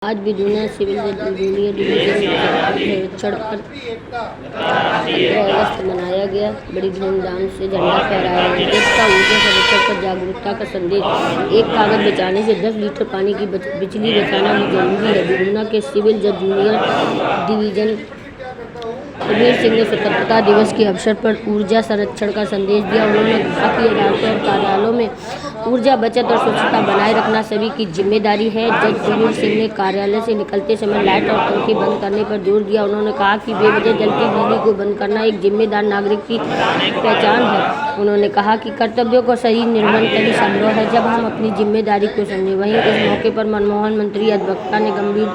आज भी junior civil junior division निरीक्षण पर 15 अगस्त मनाया गया। बड़ी धूमधाम से झंडा फहराया गया। देश का ऊर्जा संरक्षण पर जागरूकता का संदेश। एक कागज बचाने से 10 लीटर पानी की बिजली बचाना भी जरूरी है। बिजूना के civil junior division Kabir Singh ने स्वतंत्रता दिवस के अवसर पर ऊर्जा संरक्षण का संदेश दिया। उन्होंने कहा कि अदालतों और कार्यालयों में ऊर्जा बचत और स्वच्छता बनाए रखना सभी की जिम्मेदारी है। जज कबीर सिंह ने कार्यालय से निकलते समय लाइट और पंखे बंद करने पर जोर दिया। उन्होंने कहा कि बेवजह जलती बिजली को बंद करना एक जिम्मेदार नागरिक की पहचान है। उन्होंने कहा कि कर्तव्यों का सही निर्वहन तभी संभव है जब हम अपनी जिम्मेदारी को समझें। वहीं इस मौके पर मनमोहन मंत्री अधिवक्ता ने गंभीर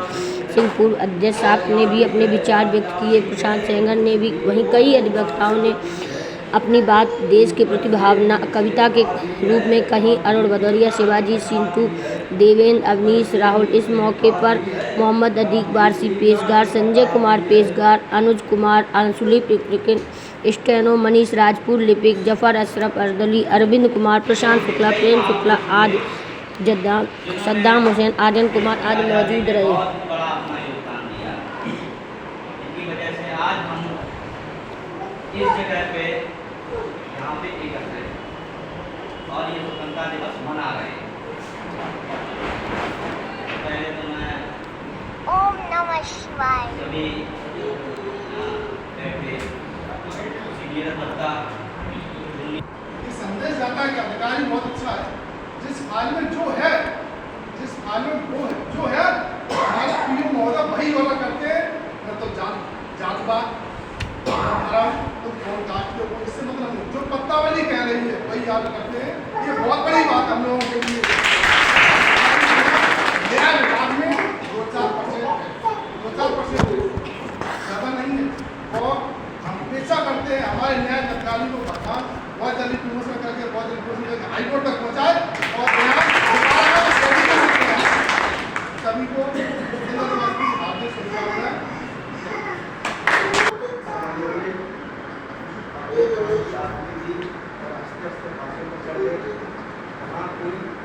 सिंह पूर्व अध्यक्ष साहब ने भी अपने विचार व्यक्त किए। प्रशांत सेंगर ने भी वहीं कई अधिवक्ताओं ने अपनी बात देश के प्रति भावना कविता के रूप में कही। अरुण भदौरिया, शिवाजी सिंटू, देवेंद्र, अवनीश, राहुल। इस मौके पर मोहम्मद अदीक वारसी पेशगार, संजय कुमार पेशगार, अनुज कुमार, अंशुली स्टेनो, मनीष राजपूत लिपिक, जफर अशरफ अर्दली, अरविंद कुमार, प्रशांत शुक्ला, प्रेम शुक्ला आदि, सद्दाम हुसैन, आर्यन कुमार आदि मौजूद रहे। इस जगह पे यहाँ पे एकत्र है और ये स्वतंत्रता दिवस मना रहे हैं। पहले तो मैं ओम नमः शिवाय सभी संदेश जाता है कि अधिकारी बहुत अच्छा है। जिस हाल में जो है हमारे पीएम महोदय वही वाला करते हैं। न तो जातपात तो कौन काटते हो, इससे मतलब नहीं। जो पत्तावली कह रही है वही याद करते हैं। ये बहुत बड़ी बात हम लोगों के लिए। न्याय विभाग में 2-4% ज़्यादा नहीं है और हम अपेक्षा करते हैं हमारे न्याय अधिकारी को बढ़ा बहुत जल्दी प्रमोशन करके हाईकोर्ट तक पहुँचाए और सभी को हार्दिक शुभकामनाएं।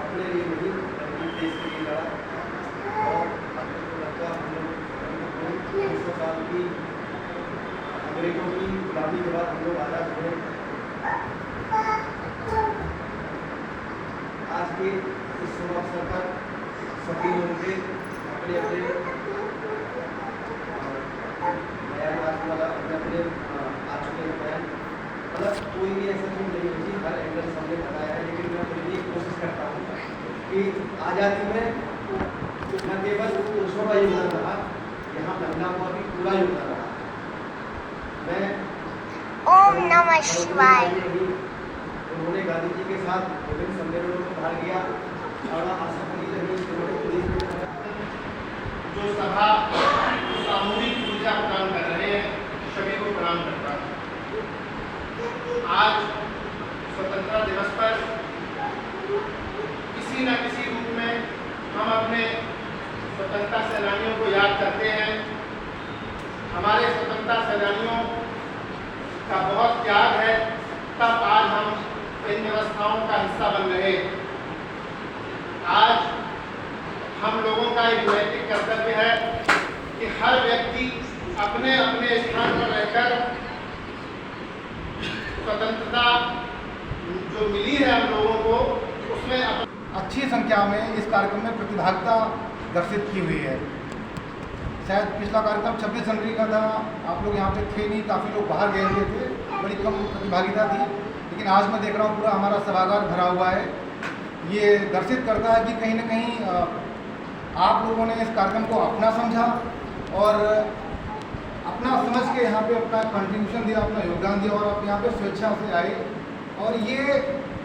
अपने लिए नहीं देश के लिए लड़ा और साल की अंग्रेजों की गुलामी के बाद हम लोग आज़ाद हुए। आज के इस शुभ अवसर पर सभी लोगों के अपने अपने बयान अपने आ चुके हैं बयान। मतलब कोई भी ऐसा चीज नहीं होती, हर एंगल सबने बताया है। लेकिन मैं फिर भी कोशिश करता हूँ कि आज़ादी में न केवल पुरुषों का योगदान रहा, यहाँ महिलाओं का भी पूरा योगदान रहा। मैं ओम नमः शिवाय उन्होंने गांधी जी के साथ विभिन्न सम्मेलनों में भाग लिया और आशा करी रही जो सभा सामूहिक ऊर्जा प्रदान कर रहे हैं सभी को प्रणाम करता हूँ। आज स्वतंत्रता दिवस पर किसी न किसी रूप में हम अपने स्वतंत्रता सेनानियों को याद करते हैं। हमारे स्वतंत्रता सेनानियों का बहुत त्याग है, तब आज हम इन व्यवस्थाओं का हिस्सा बन रहे। आज हम लोगों का एक नैतिक कर्तव्य है कि हर व्यक्ति अपने अपने स्थान पर रहकर स्वतंत्रता जो मिली है हम लोगों को उसमें अच्छी संख्या में इस कार्यक्रम में प्रतिभागिता दर्शित की हुई है। शायद पिछला कार्यक्रम 26 जनवरी का था, आप लोग यहाँ पे थे नहीं, काफ़ी लोग बाहर गए हुए थे, बड़ी कम प्रतिभागिता थी। लेकिन आज मैं देख रहा हूँ पूरा हमारा सभागार भरा हुआ है। ये दर्शित करता है कि कहीं ना कहीं आप लोगों ने इस कार्यक्रम को अपना समझा और अपना समझ के यहाँ पे अपना कंट्रीब्यूशन दिया, अपना योगदान दिया और आप यहाँ पे स्वेच्छा से आए। और ये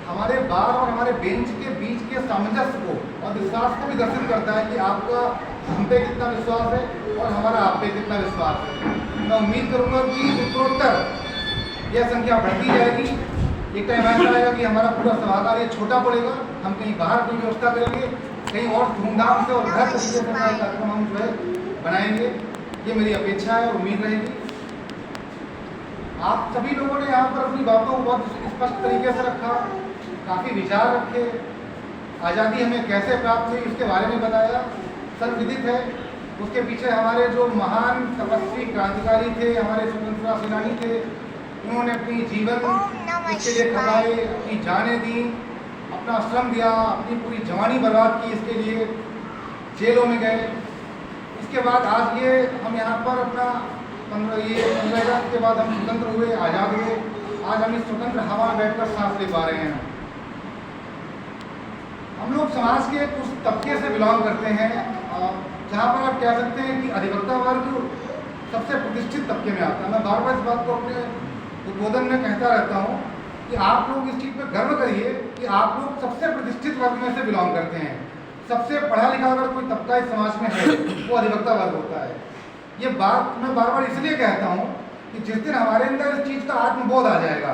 हमारे बार और हमारे बेंच के बीच के सामंजस्य को और विश्वास को भी दर्शित करता है कि आपका हम पे कितना विश्वास है और हमारा आप पे कितना विश्वास है। मैं उम्मीद करूँगा कि उत्तरोत्तर यह संख्या बढ़ती जाएगी। एक टाइम ऐसा आएगा कि हमारा पूरा सभागार ये छोटा पड़ेगा, हम कहीं बाहर कोई व्यवस्था करेंगे, कहीं और धूमधाम से और घर तरीके से कार्यक्रम हम जो है बनाएंगे। ये मेरी अपेक्षा है और उम्मीद रहेगी। आप सभी लोगों ने यहाँ पर अपनी बातों को बहुत स्पष्ट तरीके से रखा, काफ़ी विचार रखे, आज़ादी हमें कैसे प्राप्त हुई इसके बारे में बताया। सर्वविदित है उसके पीछे हमारे जो महान तपस्वी क्रांतिकारी थे, हमारे स्वतंत्रता सेनानी थे, उन्होंने अपनी जीवन इसके लिए खपाए, अपनी जानें दी, अपना श्रम दिया, अपनी पूरी जवानी बर्बाद की इसके लिए, जेलों में गए। इसके बाद आज ये हम यहाँ पर अपना 15 अगस्त के बाद हम स्वतंत्र हुए, आज़ाद हुए। आज हम इस स्वतंत्र हवा में बैठकर सांस ले पा रहे हैं। हम लोग समाज के उस तबके से बिलोंग करते हैं जहाँ पर आप कह सकते हैं कि अधिवक्ता वर्ग सबसे प्रतिष्ठित तबके में आता है। मैं बार बार इस बात को अपने उद्बोधन में कहता रहता हूँ कि आप लोग इस चीज़ पर गर्व करिए कि आप लोग सबसे प्रतिष्ठित वर्ग में से बिलोंग करते हैं। सबसे पढ़ा लिखा अगर कोई तबका इस समाज में है वो अधिवक्ता वर्ग होता है। ये बात मैं बार बार इसलिए कहता हूँ कि जिस दिन हमारे अंदर इस चीज़ का आत्मबोध आ जाएगा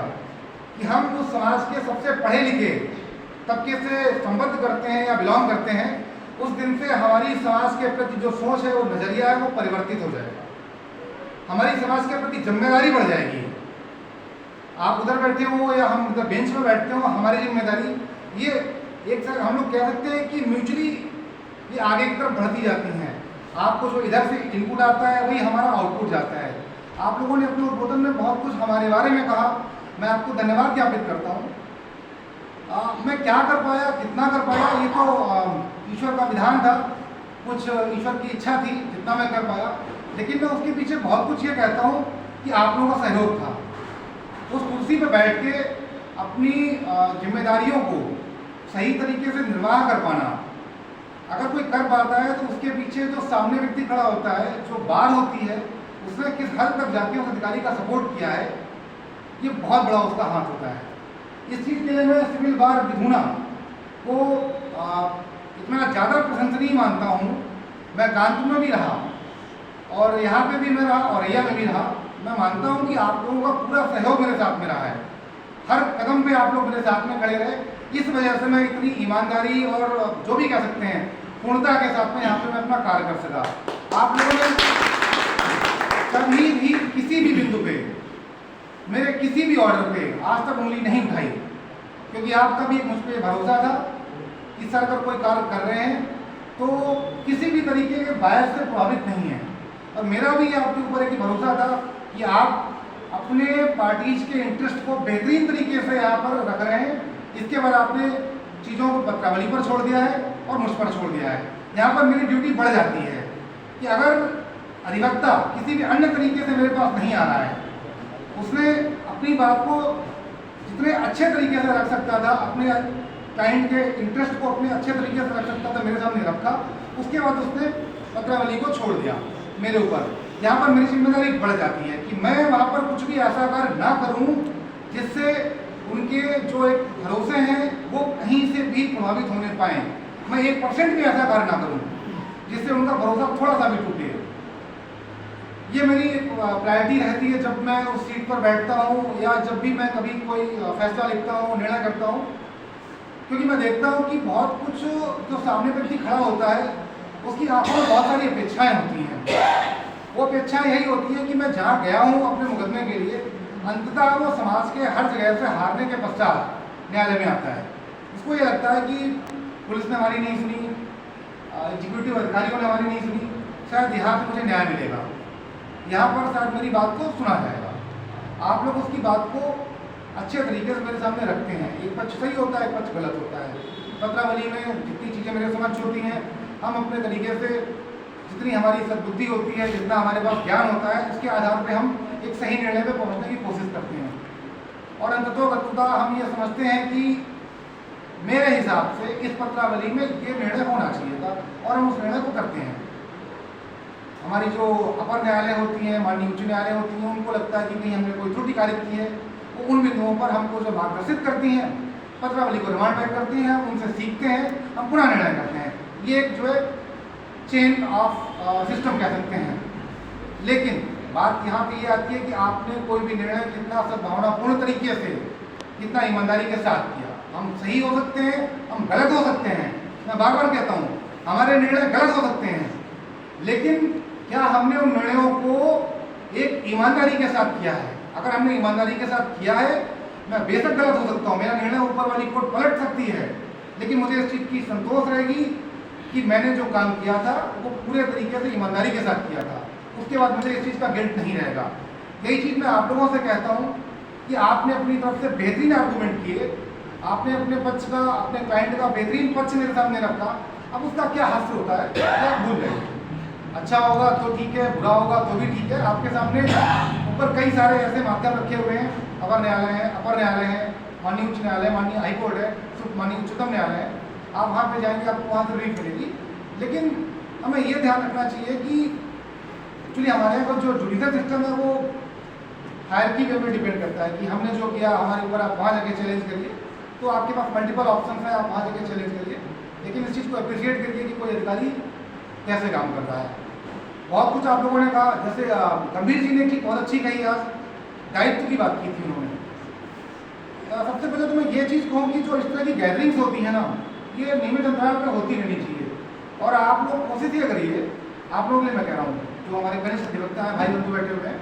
कि हम उस समाज के सबसे पढ़े लिखे तबके से संबद्ध करते हैं या बिलोंग करते हैं, उस दिन से हमारी समाज के प्रति जो सोच है, वो नज़रिया है, वो परिवर्तित हो जाएगा। हमारी समाज के प्रति जिम्मेदारी बढ़ जाएगी। आप उधर बैठे हो या हम उधर बेंच में बैठते हो, हमारी जिम्मेदारी ये एक हम लोग कह सकते हैं कि म्यूचुअली ये आगे की तरफ बढ़ती जाती हैं। आपको जो इधर से इनपुट आता है वही हमारा आउटपुट जाता है। आप लोगों ने अपने उद्बोधन में बहुत कुछ हमारे बारे में कहा, मैं आपको धन्यवाद ज्ञापित करता हूँ। मैं क्या कर पाया, कितना कर पाया, ये तो ईश्वर का विधान था, कुछ ईश्वर की इच्छा थी जितना मैं कर पाया। लेकिन मैं उसके पीछे बहुत कुछ ये कहता हूँ कि आप लोगों का सहयोग था। उस कुर्सी पर बैठ के अपनी जिम्मेदारियों को सही तरीके से निर्वाह कर पाना, अगर कोई कर पाता है तो उसके पीछे जो सामने व्यक्ति खड़ा होता है, जो बार होती है, उसने किस हद तक जाके उस अधिकारी का सपोर्ट किया है, ये बहुत बड़ा उसका हाथ होता है। इस चीज़ के लिए मैं सिविल बार विधुना को इतना ज़्यादा प्रशंसनीय मानता हूँ। मैं कानपुर में भी रहा और यहाँ पे भी मैं रहा और औरैया में भी रहा। मैं मानता हूँ कि आप लोगों का पूरा सहयोग मेरे साथ में रहा है। हर कदम पे आप लोग मेरे साथ में खड़े रहे। इस वजह से मैं इतनी ईमानदारी और जो भी कह सकते हैं पूर्णता के साथ में यहाँ पे मैं अपना कार्य कर सका। आप लोगों ने कभी भी किसी भी बिंदु पे मेरे किसी भी ऑर्डर पे आज तक उंगली नहीं उठाई, क्योंकि आपका भी मुझ पर भरोसा था कि सर अगर कोई कार्य कर रहे हैं तो किसी भी तरीके के बायस से प्रभावित नहीं है। और मेरा भी आपके ऊपर एक भरोसा था कि आप अपने पार्टीज के इंटरेस्ट को बेहतरीन तरीके से यहाँ पर रख रहे हैं। इसके बाद आपने चीज़ों को पत्रावली पर छोड़ दिया है और मुझ पर छोड़ दिया है। यहाँ पर मेरी ड्यूटी बढ़ जाती है कि अगर अधिवक्ता किसी भी अन्य तरीके से मेरे पास नहीं आ रहा है, उसने अपनी बात को जितने अच्छे तरीके से रख सकता था, अपने क्लाइंट के इंटरेस्ट को अपने अच्छे तरीके से रख सकता था, मेरे सामने रखा। उसके बाद उसने पत्रावली को छोड़ दिया मेरे ऊपर। यहाँ पर मेरी जिम्मेदारी बढ़ जाती है कि मैं वहाँ पर कुछ भी ऐसा कार्य ना करूँ जिससे उनके जो एक भरोसे हैं वो कहीं से भी प्रभावित होने पाएँ। मैं 1% भी ऐसा कार्य ना करूँ जिससे उनका भरोसा थोड़ा सा भी टूटे। ये मेरी एक प्रायोरिटी रहती है जब मैं उस सीट पर बैठता हूँ या जब भी मैं कभी कोई फैसला लिखता हूँ, निर्णय करता हूँ, क्योंकि मैं देखता हूँ कि बहुत कुछ जो सामने व्यक्ति खड़ा होता है उसकी आंखों में बहुत सारी अपेक्षाएं होती हैं। वो अपेक्षाएं यही होती है कि मैं जहाँ गया हूँ अपने मुकदमे के लिए, अंततः वो समाज के हर जगह से हारने के पश्चात न्यायालय में आता है। उसको ये लगता है कि पुलिस ने हमारी नहीं सुनी, एग्जीक्यूटिव अधिकारियों ने हमारी नहीं सुनी, शायद यहाँ से मुझे न्याय मिलेगा, यहाँ पर शायद मेरी बात को सुना जाएगा। आप लोग उसकी बात को अच्छे तरीके से मेरे सामने रखते हैं। एक पक्ष सही होता है, एक पक्ष गलत होता है। पत्रावली में जितनी चीज़ें मेरे समझ होती हैं, हम अपने तरीके से जितनी हमारी सद्बुद्धि होती है, जितना हमारे पास ज्ञान होता है, उसके आधार पर हम एक सही निर्णय पर पहुँचने की कोशिश करते हैं। और अंततः हम ये समझते हैं कि मेरे हिसाब से इस पत्रावली में ये निर्णय होना चाहिए था और हम उस निर्णय को करते हैं। हमारी जो अपर न्यायालय होती हैं, माननीय उच्च न्यायालय होती हैं, उनको लगता है कि कहीं हमने कोई त्रुटि कारित की है, वो उन बिंदुओं पर हमको जो मार्गदर्शित करती हैं, पत्रावली को रिमांड बैक करती हैं, उनसे सीखते हैं, हम पुनः निर्णय करते हैं। ये एक जो है चेन ऑफ सिस्टम कह सकते हैं। लेकिन बात यहाँ पे ये आती है कि आपने कोई भी निर्णय कितना सद्भावनापूर्ण तरीके से, कितना ईमानदारी के साथ किया। हम सही हो सकते हैं, हम गलत हो सकते हैं। मैं बार बार कहता हूँ हमारे निर्णय गलत हो सकते हैं, लेकिन क्या हमने उन निर्णयों को एक ईमानदारी के साथ किया है? अगर हमने ईमानदारी के साथ किया है, मैं बेशक गलत हो सकता हूँ, मेरा निर्णय ऊपर वाली कोर्ट पलट सकती है, लेकिन मुझे इस चीज़ की संतोष रहेगी कि मैंने जो काम किया था वो पूरे तरीके से ईमानदारी के साथ किया था, उसके बाद मुझे इस चीज़ का गिल्ट नहीं रहेगा। यही चीज़ मैं आप लोगों से कहता हूँ कि आपने अपनी तरफ से बेहतरीन आर्गूमेंट किए, आपने अपने पक्ष का, अपने क्लाइंट का बेहतरीन पक्ष मेरे सामने रखा, अब उसका क्या हास्य होता है क्या आप भूल गए। अच्छा होगा तो ठीक है, बुरा होगा तो भी ठीक है। आपके सामने ऊपर कई सारे ऐसे माध्यम रखे हुए हैं, अपर न्यायालय है, अपर न्यायालय है, माननीय उच्च न्यायालय, माननीय हाईकोर्ट है, माननीय उच्चतम न्यायालय है। आप वहाँ पे जाएंगे आपको वहाँ से रिलीफ मिलेगी। लेकिन हमें ये ध्यान रखना चाहिए कि एक्चुअली हमारे यहाँ का जो जुडिशल सिस्टम है वो हायरकी पे डिपेंड करता है कि हमने जो किया हमारे ऊपर, आप वहाँ जाके चैलेंज करिए, तो आपके पास मल्टीपल ऑप्शन है, आप वहाँ जाके चैलेंज करिए। लेकिन इस चीज़ को अप्रिशिएट करिए कि कोई अधिकारी कैसे काम कर रहा है। बहुत कुछ आप लोगों ने कहा, जैसे गंभीर जी ने एक चीज़ बहुत अच्छी कही, आज दायित्व की बात की थी उन्होंने। सबसे पहले तो मैं ये चीज़ कहूँ कि जो इस तरह की गैदरिंग्स होती हैं ना, ये नियमित अंतराल पर होती रहनी चाहिए। और आप लोग कोशिश ये करिए, आप लोगों के लिए मैं कह रहा हूँ, जो हमारे कनिष्ठ अधिवक्ता हैं, भाई बंधु बैठे हुए हैं,